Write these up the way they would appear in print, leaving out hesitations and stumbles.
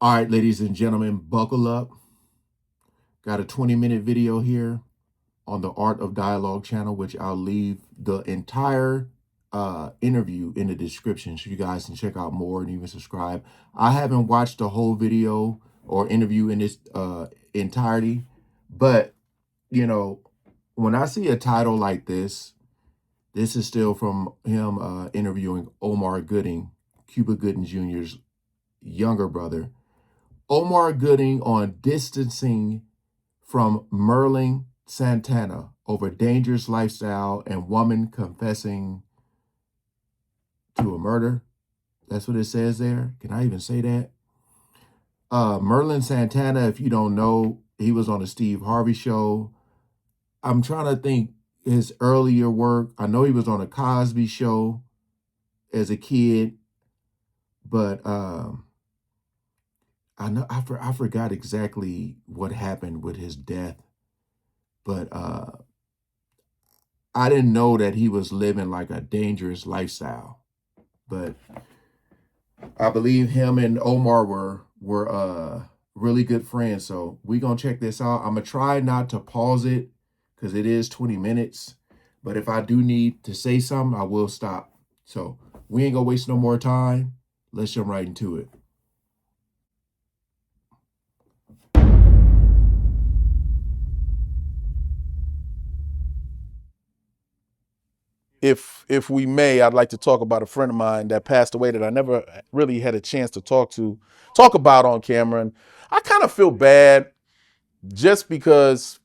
All right, ladies and gentlemen, buckle up. Got a 20-minute video here on the Art of Dialogue channel, which I'll leave the entire interview in the description so you guys can check out more and even subscribe. I haven't watched the whole video or interview in its entirety, but, you know, when I see a title like this is still from him interviewing Omar Gooding, Cuba Gooding Jr.'s younger brother. Omar Gooding on distancing from Merlin Santana over dangerous lifestyle and woman confessing to a murder. That's what it says there. Can I even say that? Merlin Santana, if you don't know, he was on the Steve Harvey show. I'm trying to think his earlier work. I know he was on a Cosby show as a kid, but I forgot exactly what happened with his death, but I didn't know that he was living like a dangerous lifestyle. But I believe him and Omar were really good friends. So we gonna check this out. I'm gonna try not to pause it because it is 20 minutes. But if I do need to say something, I will stop. So we ain't gonna waste no more time. Let's jump right into it. If we may, I'd like to talk about a friend of mine that passed away that I never really had a chance to talk about on camera. And I kind of feel bad just because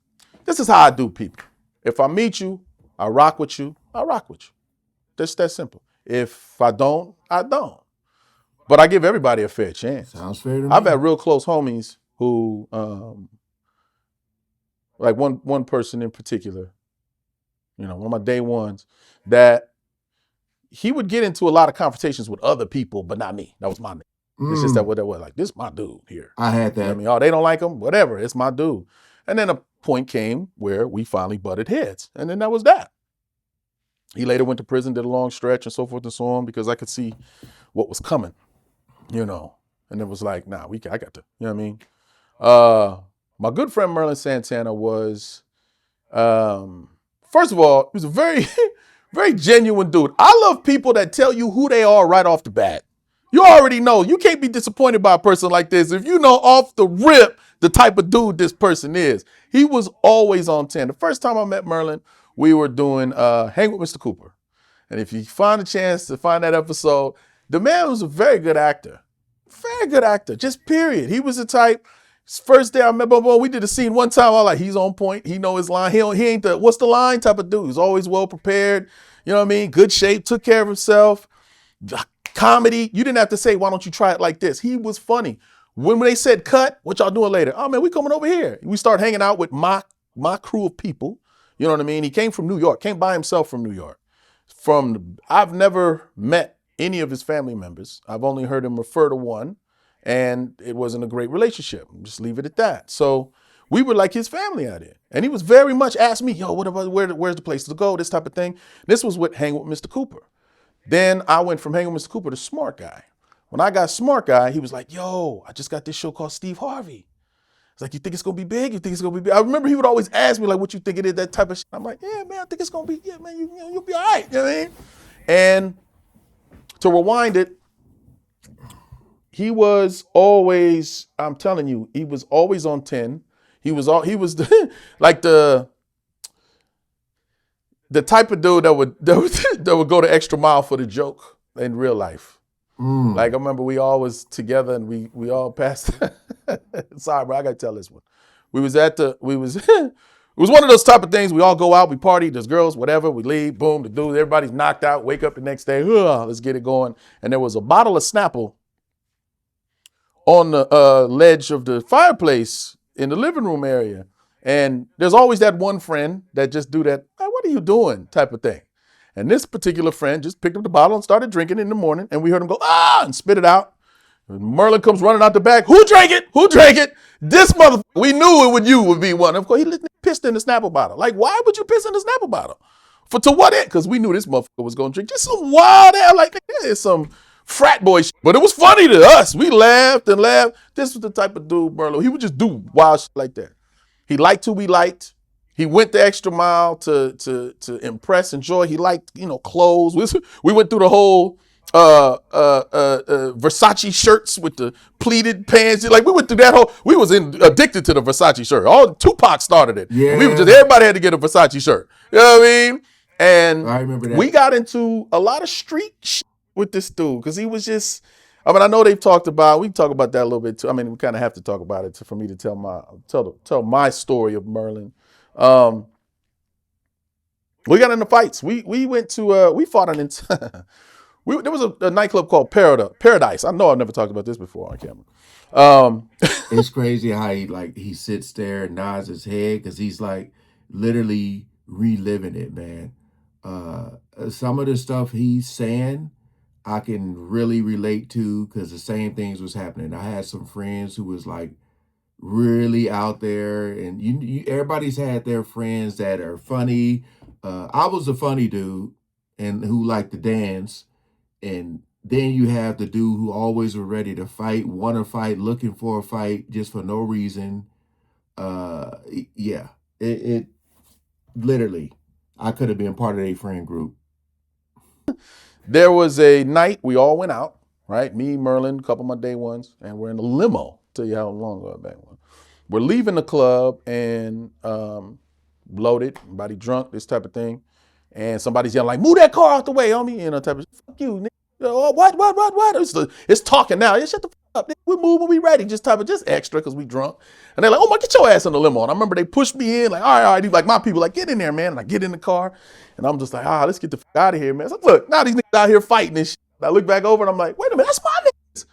this is how I do people. If I meet you, I rock with you, I rock with you. Just that simple. If I don't, I don't. But I give everybody a fair chance. Sounds fair to me. I've had real close homies who, like one person in particular, one of my day ones, that he would get into a lot of conversations with other people, but not me. That was my name. It's just that what that was. Like, this is my dude here. I had that. You know what I mean? Oh, they don't like him? Whatever. It's my dude. And then a point came where we finally butted heads. And then that was that. He later went to prison, did a long stretch and so forth and so on, because I could see what was coming, And it was like, nah, I got to, you know what I mean? My good friend Merlin Santana was, first of all, he was a very, very genuine dude. I love people that tell you who they are right off the bat. You already know. You can't be disappointed by a person like this if you know off the rip the type of dude this person is. He was always on 10. The first time I met Merlin, we were doing Hang with Mr. Cooper. And if you find a chance to find that episode, the man was a very good actor. Very good actor, just period. He was the type. First day I met him, we did a scene one time. I was like, he's on point. He know his line. He ain't the what's the line type of dude. He's always well prepared. You know what I mean? Good shape, took care of himself. Comedy, you didn't have to say, why don't you try it like this? He was funny. When they said cut, what y'all doing later? Oh man, we coming over here. We start hanging out with my crew of people. You know what I mean? He came from New York, came by himself from New York. I've never met any of his family members. I've only heard him refer to one, and it wasn't a great relationship. Just leave it at that. So we were like his family out here. And he was very much asked me, yo, what about where's the place to go? This type of thing. This was with Hang with Mr. Cooper. Then I went from Hanging with Mr. Cooper to Smart Guy. When I got Smart Guy, he was like, yo, I just got this show called Steve Harvey. It's like, you think it's going to be big? You think it's going to be big? I remember he would always ask me, like, what you think it is, that type of shit. I'm like, yeah, man, I think it's going to be, yeah, man, you'll be all right. You know what I mean? And to rewind it, he was always, I'm telling you, he was always on 10. He was like the type of dude that would go the extra mile for the joke in real life. Like I remember we all was together and we all passed. Sorry, bro, I gotta tell this one. It was it was one of those type of things. We all go out, we party, there's girls, whatever, we leave, boom, the dude, everybody's knocked out, wake up the next day, let's get it going. And there was a bottle of Snapple on the ledge of the fireplace in the living room area. And there's always that one friend that just do that, hey, what are you doing type of thing. And this particular friend just picked up the bottle and started drinking in the morning. And we heard him go, and spit it out. And Merlin comes running out the back. Who drank it? Who drank it? This motherfucker. We knew would be one. Of course, he pissed in the Snapple bottle. Like, why would you piss in the Snapple bottle? To what end? Because we knew this motherfucker was going to drink just some wild air. Like, there's some frat boy shit. But it was funny to us. We laughed and laughed. This was the type of dude, Merlin. He would just do wild shit like that. He liked who we liked. He went the extra mile to impress and joy. He liked, clothes. We went through the whole Versace shirts with the pleated pants. Like we went through that whole. We was addicted to the Versace shirt. All Tupac started it, and we were just Yeah, everybody had to get a Versace shirt. You know what I mean? And I remember we that. got into a lot of street shit with this dude because he was just. I mean, I know they've talked about. We can talk about that a little bit too. I mean, we kind of have to talk about it for me to tell my story of Merlin. Um, we got into fights. We went to we fought an there was a nightclub called Paradise. I know I've never talked about this before on camera. Um, It's crazy how he sits there and nods his head because he's like literally reliving it, man. Some of the stuff he's saying, I can really relate to because the same things was happening. I had some friends who was like really out there, and everybody's had their friends that are funny. I was a funny dude and who liked to dance, and then you have the dude who always were ready to fight, want to fight, looking for a fight just for no reason. Yeah, it literally, I could have been part of a friend group. there was a night we all went out, right? Me, Merlin, a couple of my day ones, and we're in a limo. Tell you how long ago back was. We're leaving the club and loaded, body drunk, this type of thing. And somebody's yelling like, "Move that car out the way, homie!" Type of fuck you, nigga. Oh, what? It's talking now. Yeah, shut the fuck up. Nigga. We move when we ready. Just extra because we drunk. And they're like, "Oh my, get your ass in the limo." And I remember they pushed me in, like, all right. He's like, my people, like, get in there, man. And I get in the car, and I'm just like, let's get the fuck out of here, man. So look, now these niggas out here fighting and shit. And I look back over and I'm like, wait a minute, that's my niggas.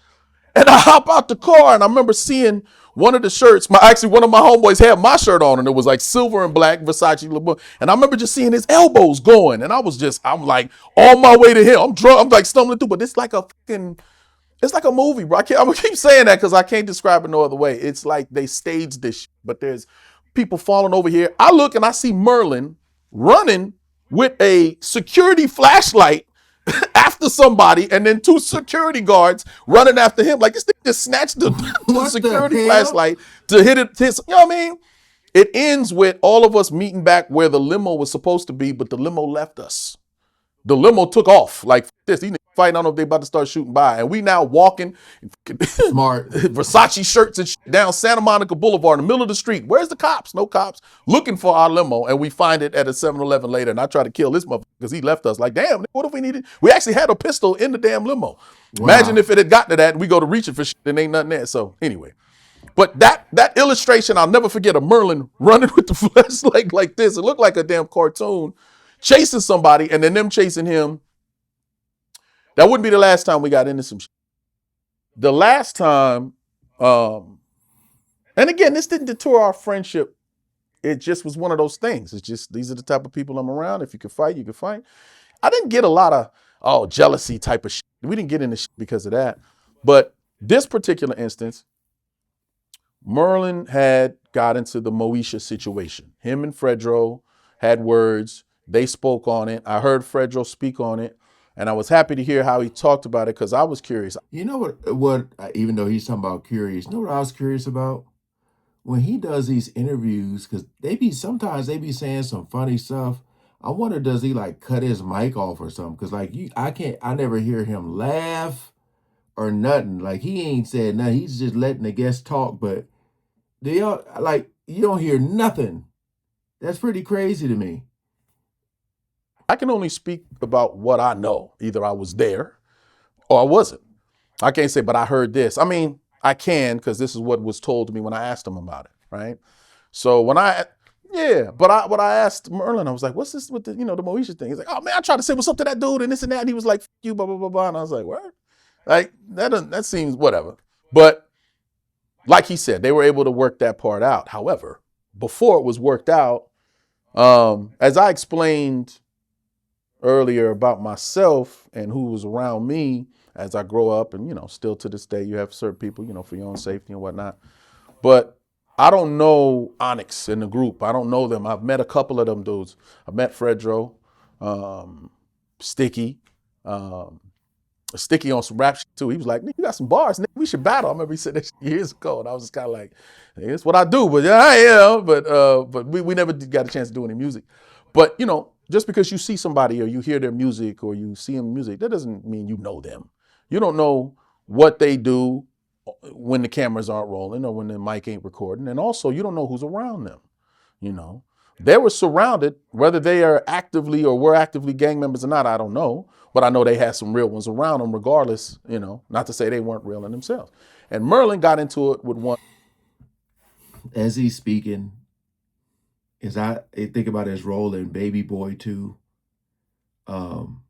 And I hop out the car and I remember seeing one of the shirts. One of my homeboys had my shirt on and it was like silver and black Versace. And I remember just seeing his elbows going. And I'm like on my way to him. I'm drunk. I'm like stumbling through, but it's like a movie, bro. I'm gonna keep saying that because I can't describe it no other way. It's like they staged this shit, but there's people falling over here. I look and I see Merlin running with a security flashlight after somebody, and then two security guards running after him. Like this thing just snatched the What the security hell? flashlight to hit it. You know what I mean? It ends with all of us meeting back where the limo was supposed to be, but the limo left us. The limo took off like this. These niggas fighting. I don't know if they about to start shooting by. And we now walking Smart. Versace shirts and shit down Santa Monica Boulevard in the middle of the street. Where's the cops? No cops. Looking for our limo. And we find it at a 7-Eleven later. And I try to kill this motherfucker because he left us. Like, damn, what if we needed? We actually had a pistol in the damn limo. Imagine Wow. if it had gotten to that and we go to reaching for shit and ain't nothing there. So anyway. But that illustration, I'll never forget of Merlin running with the flashlight like this. It looked like a damn cartoon chasing somebody and then them chasing him. That wouldn't be the last time we got into some shit. The last time, and again, this didn't deter our friendship. It just was one of those things. It's just, these are the type of people I'm around. If you can fight, you can fight. I didn't get a lot of, jealousy type of shit. We didn't get into shit because of that. But this particular instance, Merlin had got into the Moesha situation. Him and Fredro had words. They spoke on it. I heard Fredro speak on it. And I was happy to hear how he talked about it because I was curious. You know what? Even though he's talking about curious, you know what I was curious about when he does these interviews because sometimes they be saying some funny stuff. I wonder does he like cut his mic off or something? Because like I never hear him laugh or nothing. Like he ain't said nothing. He's just letting the guests talk. But they are like you don't hear nothing. That's pretty crazy to me. I can only speak about what I know. Either I was there or I wasn't. I can't say, but I heard this. I mean, I can because this is what was told to me when I asked him about it, right? So what I asked Merlin, I was like, what's this with the Moesha thing? He's like, oh man, I tried to say what's up to that dude and this and that. And he was like, F you, blah, blah, blah, blah. And I was like, what? Like, that seems whatever. But like he said, they were able to work that part out. However, before it was worked out, as I explained earlier about myself and who was around me as I grow up, and still to this day, you have certain people, for your own safety and whatnot. But I don't know Onyx in the group. I don't know them. I've met a couple of them dudes. I've met Fredro, Sticky, Sticky on some rap shit too. He was like, "Nigga, you got some bars, nigga. We should battle." I remember he said that shit years ago, and I was just kind of like, hey, "It's what I do." But yeah, but we never got a chance to do any music. But just because you see somebody or you hear their music or you see them music, that doesn't mean you know them. You don't know what they do when the cameras aren't rolling or when the mic ain't recording, and also you don't know who's around them. You know, they were surrounded, whether they are actively or were actively gang members or not, I don't know. But I know they had some real ones around them regardless, not to say they weren't real in themselves. And Merlin got into it with one. As he's speaking, as I think about his role in Baby Boy 2, um,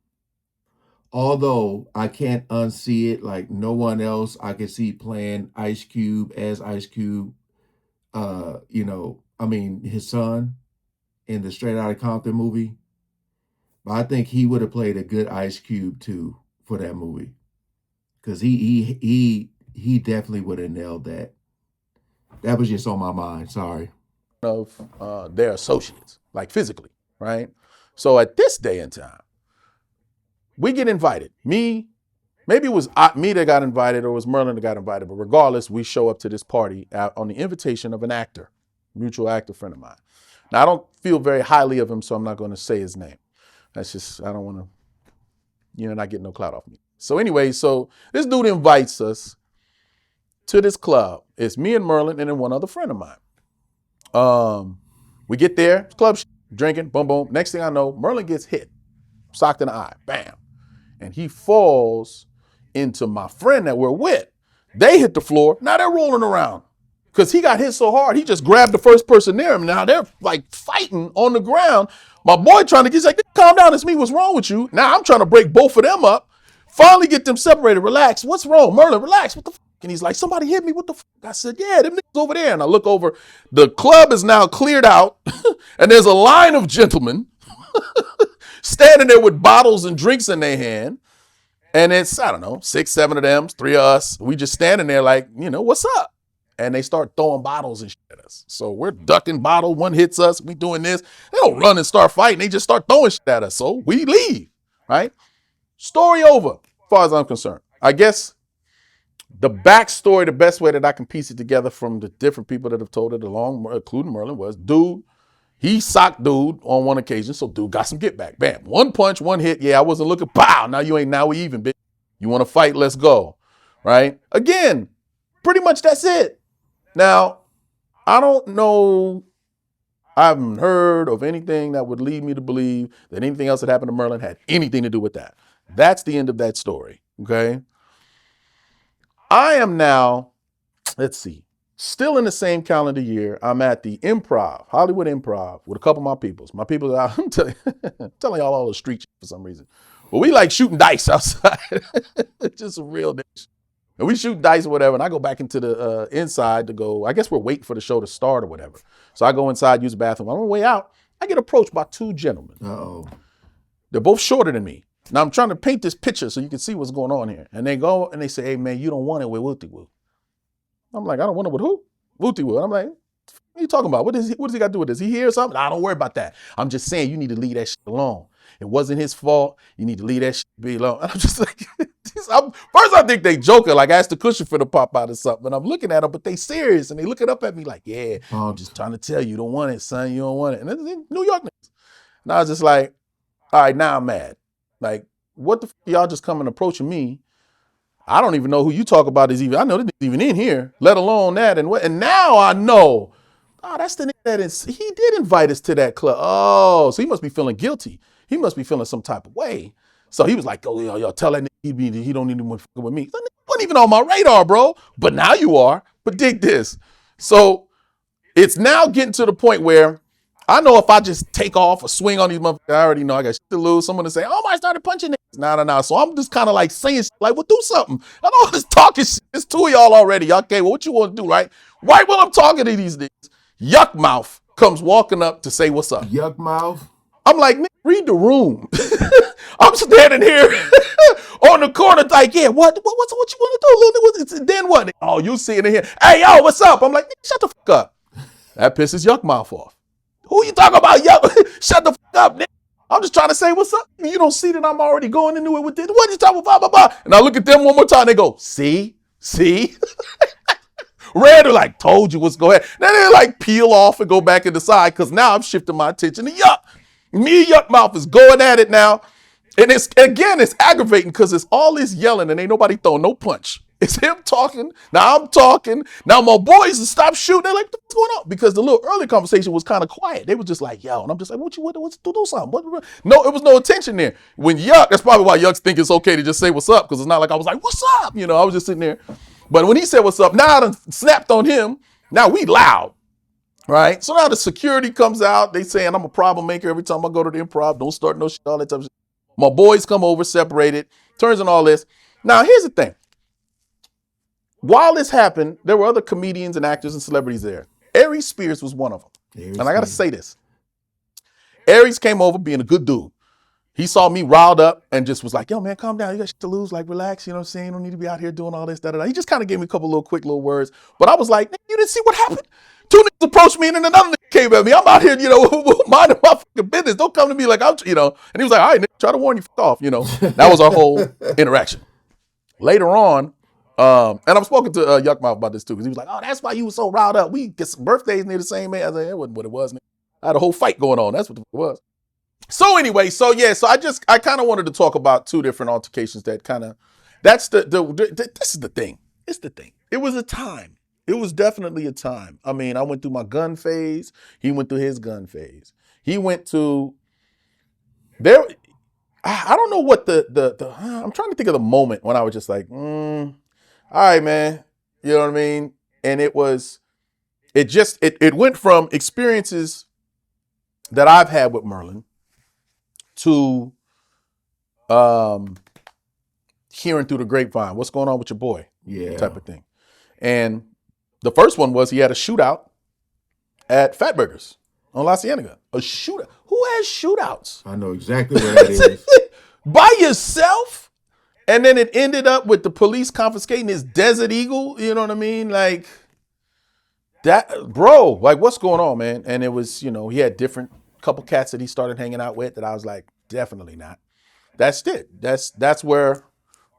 although I can't unsee it, like no one else I can see playing Ice Cube as Ice Cube, I mean his son in the Straight Outta Compton movie. But I think he would have played a good Ice Cube too for that movie. Cause he definitely would have nailed that. That was just on my mind. Sorry. Of their associates, like physically, right? So at this day and time, we get invited. Maybe it was me that got invited or it was Merlin that got invited, but regardless, we show up to this party on the invitation of an actor, mutual actor friend of mine. Now, I don't feel very highly of him, so I'm not going to say his name. That's just, I don't want to, not get no clout off me. So anyway, so this dude invites us to this club. It's me and Merlin and then one other friend of mine. We get there, club drinking, boom, boom. Next thing I know, Merlin gets hit, socked in the eye, bam. And he falls into my friend that we're with. They hit the floor, now they're rolling around. Because he got hit so hard, he just grabbed the first person near him. Now they're like fighting on the ground. My boy trying to get, he's like, calm down, it's me, what's wrong with you? Now I'm trying to break both of them up, finally get them separated, relax, what's wrong? Merlin, relax, what the fuck? And he's like, somebody hit me, what the fuck? I said, yeah, them niggas over there. And I look over, the club is now cleared out, and there's a line of gentlemen standing there with bottles and drinks in their hand. And it's, I don't know, 6, 7 of them, 3 of us. We just standing there like, what's up? And they start throwing bottles and shit at us. So we're ducking bottle, one hits us, we doing this. They don't run and start fighting, they just start throwing shit at us. So we leave, right? Story over, as far as I'm concerned. I guess the backstory, the best way that I can piece it together from the different people that have told it along, including Merlin, was dude, he socked dude on one occasion, so dude got some get back. Bam, one punch, one hit. Yeah, I wasn't looking. Pow, now we even, bitch. You want to fight? Let's go, right? Again, pretty much that's it. Now, I don't know, I haven't heard of anything that would lead me to believe that anything else that happened to Merlin had anything to do with that. That's the end of that story, okay? I am now, let's see, still in the same calendar year. I'm at the Improv, Hollywood Improv, with a couple of my peoples. My people, I'm telling y'all all the street shit for some reason. But we like shooting dice outside. Just some real dice. And we shoot dice or whatever, and I go back into the inside to go, I guess we're waiting for the show to start or whatever. So I go inside, use the bathroom. On the way out, I get approached by 2 gentlemen. Uh-oh. They're both shorter than me. Now I'm trying to paint this picture so you can see what's going on here. And they go and they say, hey man, you don't want it with Wooty Woo. I'm like, I don't want it with who? Wooty Woo. I'm like, what are you talking about? What does he got to do with this? He hear something? Nah, don't worry about that. I'm just saying you need to leave that shit alone. It wasn't his fault. You need to leave that shit be alone. And I'm just like, first I think they joking, like ask the cushion for to pop out or something. And I'm looking at them, but they serious. And they looking up at me like, yeah, I'm just trying to tell you, you don't want it, son. You don't want it. And it's New York niggas. And I was just like, all right, now I'm mad. Like, what the fuck y'all just coming approaching me? I don't even know who you talk about is even, I know this nigga's even in here, let alone that. And now I know, that's the nigga that he did invite us to that club. Oh, so he must be feeling guilty. He must be feeling some type of way. So he was like, oh, y'all tell that nigga he don't even want to fuck with me. That nigga wasn't even on my radar, bro. But now you are. But dig this. So it's now getting to the point where I know if I just take off or swing on these motherfuckers, I already know I got shit to lose. Someone to say, oh, I started punching niggas. Nah. So I'm just kind of like saying shit, like, well, do something. I know this talking shit. It's 2 of y'all already. Okay, well, what you want to do, right? Right when I'm talking to these niggas, Yuck Mouth comes walking up to say what's up. Yuck Mouth? I'm like, nigga, read the room. I'm standing here on the corner like, yeah, what you want to do? Then what? Oh, you sitting in here. Hey, yo, what's up? I'm like, nigga, shut the fuck up. That pisses Yuck Mouth off. Who you talking about, Yuck? Shut the fuck up, nigga. I'm just trying to say what's up. You don't see that I'm already going into it with this. What are you talking about? Blah, blah, blah. And I look at them one more time. They go, see? Red are like, told you what's going on. Then they like peel off and go back and decide because now I'm shifting my attention to Yuck. Me and Yuck Mouth is going at it now. And it's aggravating because it's all this yelling and ain't nobody throwing no punch. It's him talking. Now I'm talking. Now my boys have stopped shooting. They're like, what's going on? Because the little early conversation was kind of quiet. They were just like, yo. And I'm just like, what's do something? No, it was no attention there. When Yuck, that's probably why Yucks think it's okay to just say what's up because it's not like I was like, what's up? I was just sitting there. But when he said what's up, now I done snapped on him. Now we loud. Right? So now the security comes out. They saying I'm a problem maker every time I go to the improv. Don't start no shit, all that type of shit. My boys come over, separated, turns and all this. Now, here's the thing. While this happened, there were other comedians and actors and celebrities there. Aries Spears was one of them. And I got to say this. Aries came over being a good dude. He saw me riled up and just was like, yo, man, calm down. You got shit to lose. Like, relax. You know what I'm saying? You don't need to be out here doing all this, da-da-da. He just kind of gave me a couple little quick little words. But I was like, you didn't see what happened? Two niggas approached me and then another nigga came at me. I'm out here, minding my fucking business. Don't come to me like I'm, And he was like, all right, nigga, try to warn you, fuck off, That was our whole interaction. Later on, and I've spoken to Yuck Mouth about this too, because he was like, oh, that's why you was so riled up. We get some birthdays near the same age. I was like, that wasn't what it was, nigga. I had a whole fight going on. That's what it was. So anyway, so I kind of wanted to talk about two different altercations that kind of, this is the thing. It's the thing. It was a time. It was definitely a time. I mean, I went through my gun phase. He went through his gun phase. He went to, I don't know what I'm trying to think of the moment when I was just like, all right, man. You know what I mean? And it went from experiences that I've had with Merlin to hearing through the grapevine, what's going on with your boy? Yeah. Type of thing. And the first one was he had a shootout at Fatburgers on La Cienega. A shootout. Who has shootouts? I know exactly where that is. By yourself? And then it ended up with the police confiscating his Desert Eagle. You know what I mean? Like that, bro, like what's going on, man? And it was, he had different couple cats that he started hanging out with that I was like, definitely not. That's it. That's where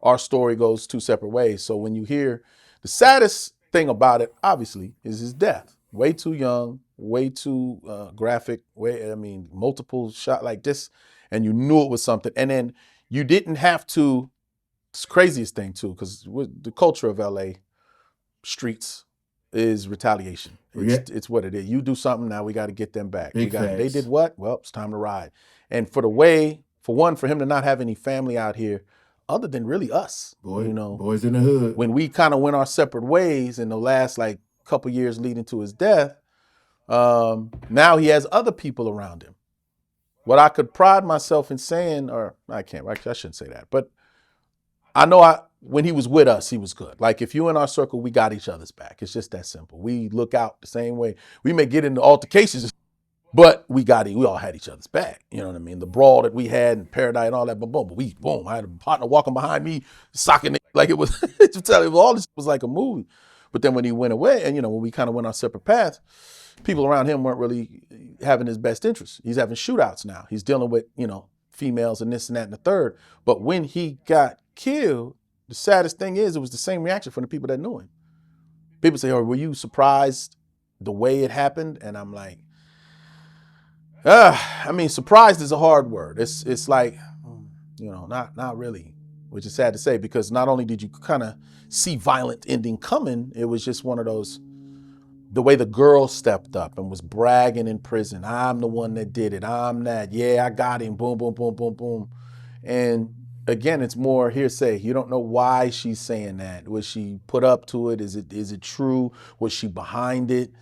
our story goes two separate ways. So when you hear the saddest thing about it, obviously, is his death. Way too young, way too graphic, multiple shot like this, and you knew it was something. And then you didn't have to, it's the craziest thing too, because the culture of LA streets is retaliation. It's what it is. You do something, now we got to get them back. They did what? Well, it's time to ride. And for him to not have any family out here, other than really us, boys in the hood. When we kind of went our separate ways in the last like couple years leading to his death, now he has other people around him. What I could pride myself in saying, or I shouldn't say that, but I know when he was with us, he was good. Like if you in our circle, we got each other's back. It's just that simple. We look out the same way. We may get into altercations, but we all had each other's back. You know what I mean? The brawl that we had in Paradise and all that, boom. I had a partner walking behind me, socking it like it was, all this was like a movie. But then when he went away and, when we kind of went our separate paths, people around him weren't really having his best interests. He's having shootouts now. He's dealing with, females and this and that and the third. But when he got killed, the saddest thing is it was the same reaction from the people that knew him. People say, oh, were you surprised the way it happened? And I'm like, surprised is a hard word. It's like, not really, which is sad to say, because not only did you kind of see violent ending coming, it was just one of those, the way the girl stepped up and was bragging in prison. I'm the one that did it. I'm that. Yeah, I got him. Boom, boom, boom, boom, boom. And again, it's more hearsay. You don't know why she's saying that. Was she put up to it? Is it true? Was she behind it?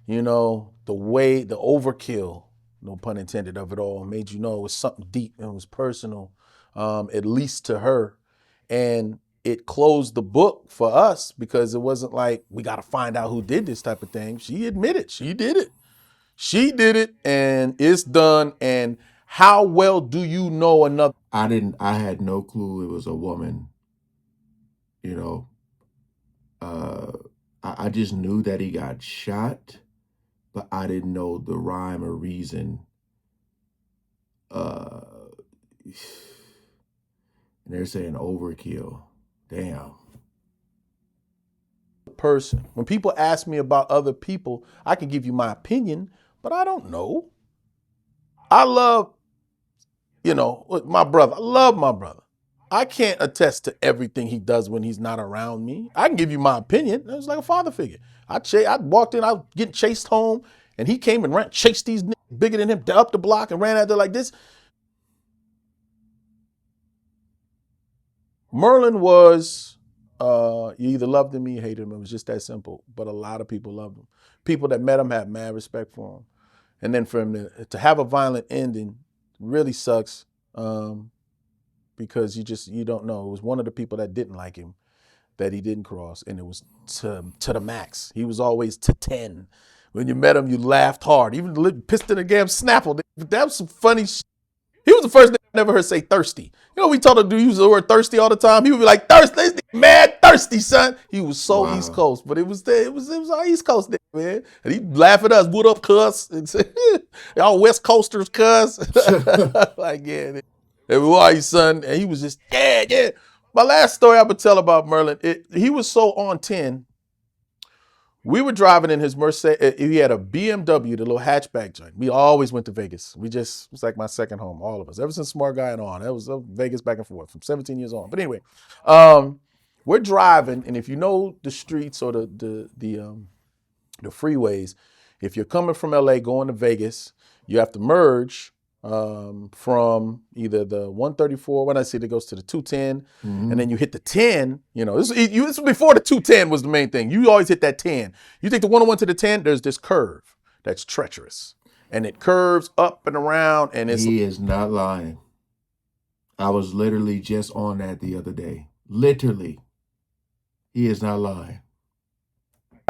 The way, the overkill, no pun intended, of it all made it was something deep and it was personal, at least to her. And it closed the book for us because it wasn't like we got to find out who did this type of thing. She admitted she did it. She did it and it's done. And how well do you know another? I had no clue it was a woman. I just knew that he got shot, but I didn't know the rhyme or reason And they're saying overkill. Damn. Person. When people ask me about other people, I can give you my opinion, but I don't know. I love, my brother. I love my brother. I can't attest to everything he does when he's not around me. I can give you my opinion. It was like a father figure. I walked in, I was getting chased home, and he came and chased these niggas bigger than him up the block and ran out there like this. Merlin was, you either loved him or you hated him. It was just that simple. But a lot of people loved him. People that met him had mad respect for him. And then for him to have a violent ending really sucks, because you don't know. It was one of the people that didn't like him that he didn't cross, and it was to the max. He was always to 10. When you met him, you laughed hard. Even pissed in the damn Snapple. That was some funny shit. He was the first nigga I never heard say thirsty. You know, we told him to use the word thirsty all the time. He would be like, thirsty, mad thirsty, son. He was so Wow. East Coast, but it was our East Coast nigga, man. And he laugh at us, what up, cuz? Y'all West Coasters, cuz. Like, yeah, who are you, son? And he was just, yeah. My last story I would tell about Merlin, he was so on 10. We were driving in his Mercedes. He had a BMW, the little hatchback joint. We always went to Vegas. It was like my second home, all of us. Ever since Smart Guy and on, that was Vegas back and forth from 17 years on. But anyway, we're driving, and if you know the streets or the freeways, if you're coming from LA going to Vegas, you have to merge from either the 134, when I see that goes to the 210, and then you hit the 10. This is before the 210 was the main thing. You always hit that 10. You take the 101 to the 10, there's this curve that's treacherous, and it curves up and around, and He is not lying. I was literally just on that the other day. Literally. He is not lying.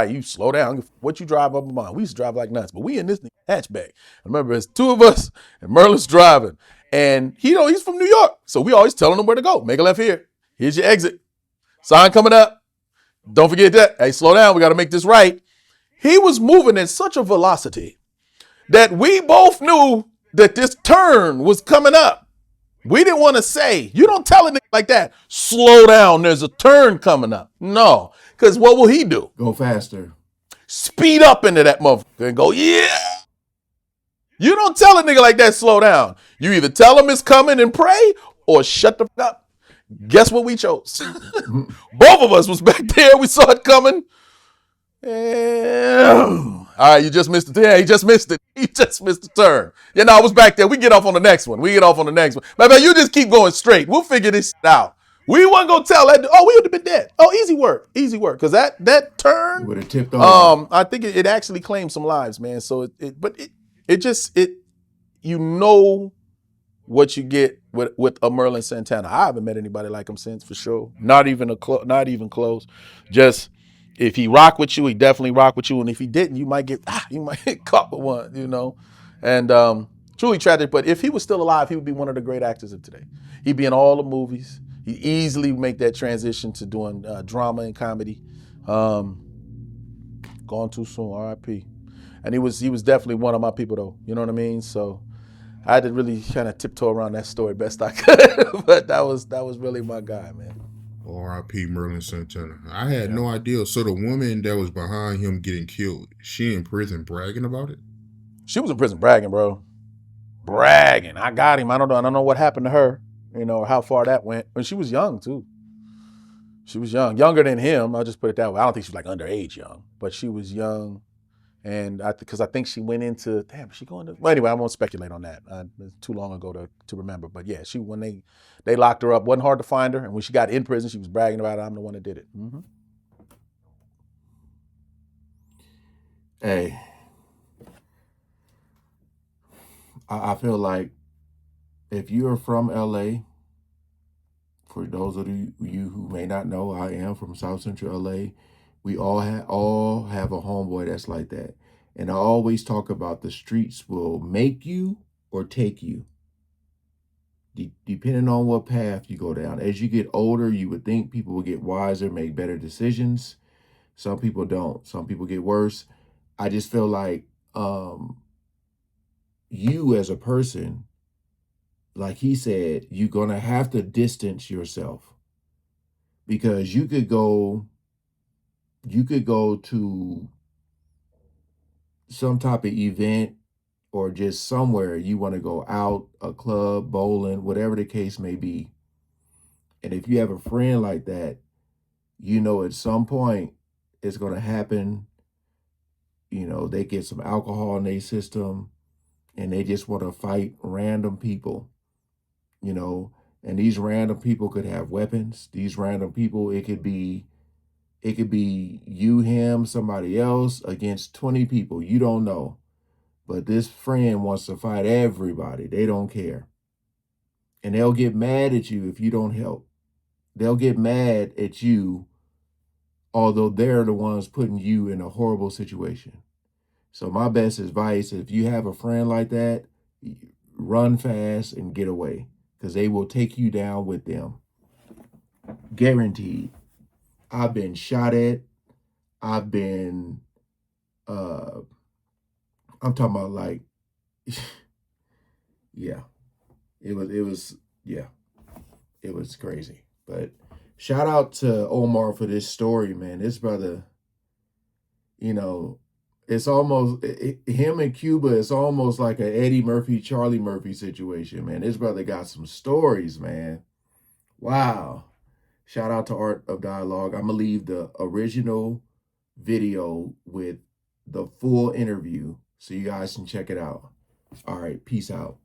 You slow down. What you drive up on? We used to drive like nuts, but we in this hatchback. I remember it's two of us, and Merlin's driving, and he's from New York, so we always telling him where to go. Make a left here. Here's your exit. Sign coming up. Don't forget that. Hey, slow down. We got to make this right. He was moving at such a velocity that we both knew that this turn was coming up. We didn't want to say, you don't tell a nigga like that, slow down, there's a turn coming up. No, because what will he do? Go faster. Speed up into that motherfucker and go, yeah. You don't tell a nigga like that, slow down. You either tell him it's coming and pray, or shut the fuck up. Guess what we chose? Both of us was back there. We saw it coming. All right, you just missed it. Yeah, he just missed it. He just missed the turn. I was back there. We get off on the next one. But you just keep going straight. We'll figure this shit out. We wasn't gonna tell that. Oh, we would have been dead. Oh, easy work. Because that turn would have tipped over. I think it actually claimed some lives, man. So what you get with a Merlin Santana. I haven't met anybody like him since, for sure. Not even close. Just if he rock with you, he definitely rock with you, and if he didn't, you might get caught with one, And truly tragic. But if he was still alive, he would be one of the great actors of today. He'd be in all the movies. He easily make that transition to doing drama and comedy. Gone too soon, R.I.P. And he was definitely one of my people, though. You know what I mean? So I had to really kind of tiptoe around that story best I could. But that was really my guy, man. R.I.P. Merlin Santana. I had no idea. So the woman that was behind him getting killed, she in prison bragging about it? She was in prison bragging, bro. Bragging. I got him. I don't know what happened to her, or how far that went. And she was young, too. She was young. Younger than him. I'll just put it that way. I don't think she was like underage young, but she was young. And because I think she went into, is she going to? Well, anyway, I won't speculate on that. It's too long ago to remember. But yeah, when they locked her up, wasn't hard to find her. And when she got in prison, she was bragging about it. I'm the one that did it. Mm-hmm. Hey, I feel like if you are from LA, for those of you who may not know, I am from South Central LA. We all have a homeboy that's like that. And I always talk about the streets will make you or take you, depending on what path you go down. As you get older, you would think people will get wiser, make better decisions. Some people don't. Some people get worse. I just feel like you as a person like he said, you're going to have to distance yourself, because you could go to some type of event or just somewhere you want to go out, a club, bowling, whatever the case may be. And if you have a friend like that, at some point it's going to happen. They get some alcohol in their system and they just want to fight random people, you know, and these random people could have weapons. These random people, it could be you, him, somebody else against 20 people. You don't know. But this friend wants to fight everybody. They don't care. And they'll get mad at you if you don't help. They'll get mad at you, although they're the ones putting you in a horrible situation. So my best advice, if you have a friend like that, run fast and get away, because they will take you down with them. Guaranteed. I've been shot at. I've been, I'm talking about like, yeah, yeah, it was crazy. But shout out to Omar for this story, man. This brother, you know, it's almost him in Cuba. It's almost like a Eddie Murphy, Charlie Murphy situation, man. This brother got some stories, man. Wow. Shout out to Art of Dialogue. I'm gonna leave the original video with the full interview so you guys can check it out. All right, peace out.